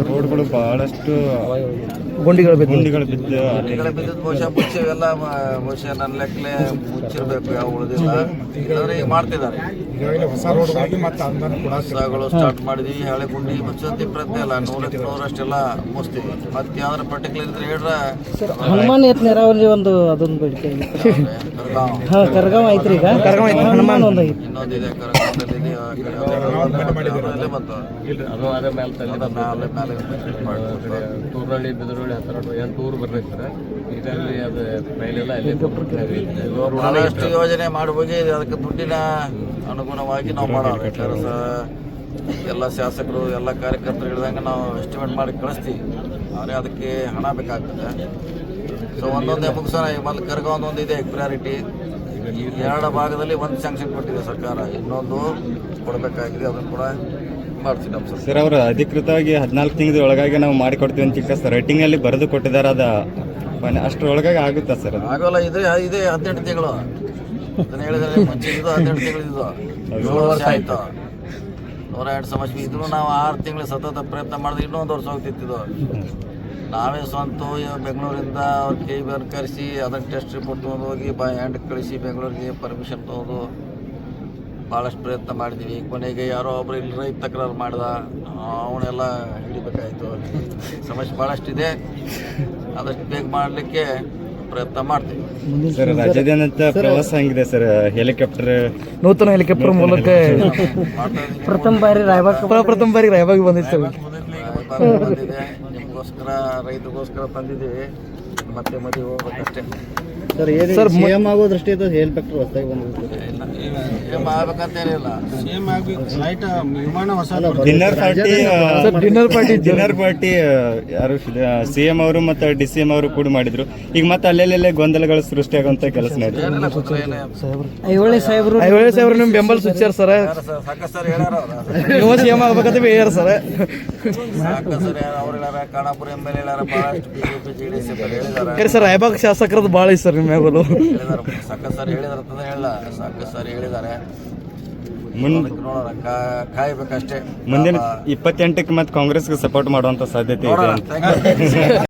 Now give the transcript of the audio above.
ರೋಡ್ಗಳು ಬಹಳಷ್ಟು ಗುಂಡಿಗಳು ಬಿದ್ದು ಬಹುಶಃ ಮುಚ್ಚೆಲ್ಲ ಬಹುಶಃ ನನ್ನ ಲೆಕ್ಕಲೆ ಮುಚ್ಚಿರ್ಬೇಕು, ಯಾವ ಉಳಿದಿಲ್ಲ. ಇಲ್ಲಾಂದ್ರೆ ಈಗ ಮಾಡ್ತಿದ್ದಾರೆ, ಹೊಸಗಳು ಸ್ಟಾರ್ಟ್ ಮಾಡಿದ್ವಿ. ಹಳೆ ಗುಂಡಿ ಮುಚ್ಚೋತಿ ಪ್ರಯತ್ನ ಇಲ್ಲ, 100% ಮುಚ್ತೀವಿ. ಮತ್ತೆ ಯಾವ್ದಾರ ಪರ್ಟಿಕ್ಯುಲರ್ ಇದ್ರೆ ಹೇಳ್ರ. ಹನುಮಾನ್ ಏತ್ ನೀರಾವರಿ ಒಂದು ಅದೊಂದು ಬೇಡಿಕೆ ಕರ್ಗಾವ್ ಐತ್ರಿ. ಈಗ ಕರ್ಗಾವ್ ಐತಿ, ಹನುಮಾನ್ ಒಂದು ಐತಿ, ಇನ್ನೊಂದಿದೆ ಕರ್ಗಾವದಲ್ಲಿ ತೂರಳ್ಳಿ ಬೆದರಳ್ಳಿ ಹತ್ತಿರ 8 ಊರು ಬರ್ತೈತೆ. ಇದರಲ್ಲಿ ಅದು ಮೇಲೆಲ್ಲ ಬಹಳಷ್ಟು ಯೋಜನೆ ಮಾಡಿ ಹೋಗಿ ಅದಕ್ಕೆ ದುಡ್ಡಿನ ಅನುಗುಣವಾಗಿ ನಾವು ಮಾಡೋದು. ಕೆಲಸ ಎಲ್ಲ ಶಾಸಕರು ಎಲ್ಲ ಕಾರ್ಯಕರ್ತರು ಹೇಳಿದಂಗೆ ನಾವು ಎಸ್ಟಿಮೇಟ್ ಮಾಡಿ ಕಳಿಸ್ತೀವಿ, ಆದರೆ ಅದಕ್ಕೆ ಹಣ ಬೇಕಾಗ್ತದೆ. ಸೊ ಒಂದೊಂದೇ ಮುಗಿಸೋಣ. ಮೊದಲು ಕರ್ಗ ಒಂದೊಂದು ಇದೆ ಪ್ರಿಯಾರಿಟಿ. ಈ 2 ಭಾಗದಲ್ಲಿ ಒಂದು ಸ್ಯಾಂಕ್ಷನ್ ಕೊಟ್ಟಿದೆ ಸರ್ಕಾರ, ಇನ್ನೊಂದು ಕೊಡಬೇಕಾಗಿದೆ, ಅದನ್ನು ಕೂಡ ಮಾಡ್ತೀವಿ ನಮ್ಮ ಸರ್. ಅವರು ಅಧಿಕೃತವಾಗಿ 14 ತಿಂಗಳ ಒಳಗಾಗಿ ನಾವು ಮಾಡಿಕೊಡ್ತೀವಿ ಅಂತ ಸರ್ ರೈಟಿಂಗಲ್ಲಿ ಬರೆದು ಕೊಟ್ಟಿದ್ದಾರೆ. ಅದ ಅಷ್ಟರೊಳಗಾಗಿ ಆಗುತ್ತಾ ಸರ್? ಆಗೋಲ್ಲ, ಇದೆ 18 ತಿಂಗಳು ಅದನ್ನು ಹೇಳಿದರೆ ಮುಂಚೆ ಇದು 18 ತಿಂಗಳಿದ್ದು 7 ವರ್ಷ ಆಯಿತು. 102 ಸಮಸ್ಯೆ ಇದ್ರೂ ನಾವು 6 ತಿಂಗಳು ಸತತ ಪ್ರಯತ್ನ ಮಾಡಿದ್ರೆ ಇನ್ನೊಂದು ವರ್ಷ ಹೋಗ್ತಿತ್ತು. ನಾವೇ ಸ್ವಂತ ಬೆಂಗಳೂರಿಂದ ಅವ್ರ KBR ಕರೆಸಿ ಅದನ್ನು ಟೆಸ್ಟ್ ರಿಪೋರ್ಟ್ ತೊಗೊಂಡು ಹೋಗಿ ಹ್ಯಾಂಡ್ ಕಳಿಸಿ ಬೆಂಗಳೂರಿಗೆ ಪರ್ಮಿಷನ್ ತೊಗೊಂಡು ಭಾಳಷ್ಟು ಪ್ರಯತ್ನ ಮಾಡಿದ್ದೀವಿ. ಕೊನೆಗೆ ಯಾರೋ ಒಬ್ಬರು ಇಲ್ಲಿ ರೈತ ತಕರಾರು ಮಾಡ್ದ, ಅವನ್ನೆಲ್ಲ ಹಿಡಿಬೇಕಾಯಿತು. ಸಮಸ್ಯೆ ಭಾಳಷ್ಟಿದೆ, ಆದಷ್ಟು ಬೇಗ ಮಾಡಲಿಕ್ಕೆ ಪ್ರಯತ್ನ ಮಾಡ್ತೀವಿ ಸರ್. ರಾಜ್ಯಾದ್ಯಂತ ಪ್ರವಾಸ ಹೆಂಗಿದೆ ಸರ್? ಹೆಲಿಕಾಪ್ಟರ್, ನೂತನ ಹೆಲಿಕಾಪ್ಟರ್ ಮೂಲಕ ಪ್ರಥಮ ಬಾರಿ ರಾಯಬಾಗ್ ಬಂದಿತ್ತು. ಬಂದಿದೆ, ನಿಮಗೋಸ್ಕರ ರೈತರಿಗೋಸ್ಕರ ತಂದಿದ್ದೀವಿ. ಮತ್ತೆ ಮದುವೆ ಹೋಗ್ಬೇಕಷ್ಟೇ ಸರ್. CM ಆಗೋ ದೃಷ್ಟಿಯಿಂದ ಹೆಲಿಕಾಪ್ಟರ್ ಹೊಸದಾಗಿ ಬಂದಿದೆ. CM ಆಗ್ಬೇಕಂತೇನಿಲ್ಲ, ಡಿನ್ನರ್ ಪಾರ್ಟಿ ಯಾರು CM ಅವರು ಮತ್ತು DCM ಅವರು ಕೂಡ ಮಾಡಿದ್ರು. ಈಗ ಮತ್ತೆ ಅಲ್ಲೆಲ್ಲೇ ಗೊಂದಲಗಳು ಸೃಷ್ಟಿಯಾಗುವಂತ ಕೆಲಸ ನಡೆಯುತ್ತೆ. ಐಹೊಳೆ ಸಾಹೇಬ್ರು ನಿಮ್ ಬೆಂಬಲ ಸೂಚಿಸ್ಯಾರ ಸರ್. ಸಾಕಷ್ಟು ಸರ್ ಹೇಳ್ಯಾರ, ನೀವು CM ಆಗ್ಬೇಕಂತ ಹೇಳ್ಯಾರ ಸರ್. ಸಾಕಷ್ಟು ಸರ್ ಅವ್ರು ಹೇಳ್ಯಾರ, ಖಾನಾಪುರ MLA ಹೇಳ್ಯಾರ, ಭಾಳಷ್ಟು BJP JDS ಹೇಳಿದಾರೆ ಸರ್. ರಾಯಬಾಗ್ ಶಾಸಕರದ್ದು ಭಾಳ ಇಷ್ಟ ಸರ್ ನಿಮ್ಮ ಹೇಳಿದಾರೆ. ಸಾಕಷ್ಟು ಸರ್ ಹೇಳಿದಾರೆ ಅಂತಂದ್ರೆ ಹೇಳ, ಸಾಕಷ್ಟು ಸರ್ ಹೇಳಿದ್ದಾರೆ. ನೋಡೋಣ, ಕಾಯ್ಬೇಕಷ್ಟೇ. ಮುಂದಿನ 28ಕ್ಕೆ ಮತ್ತೆ ಕಾಂಗ್ರೆಸ್ಗೆ ಸಪೋರ್ಟ್ ಮಾಡುವಂತ ಸಾಧ್ಯತೆ ಇದೆ.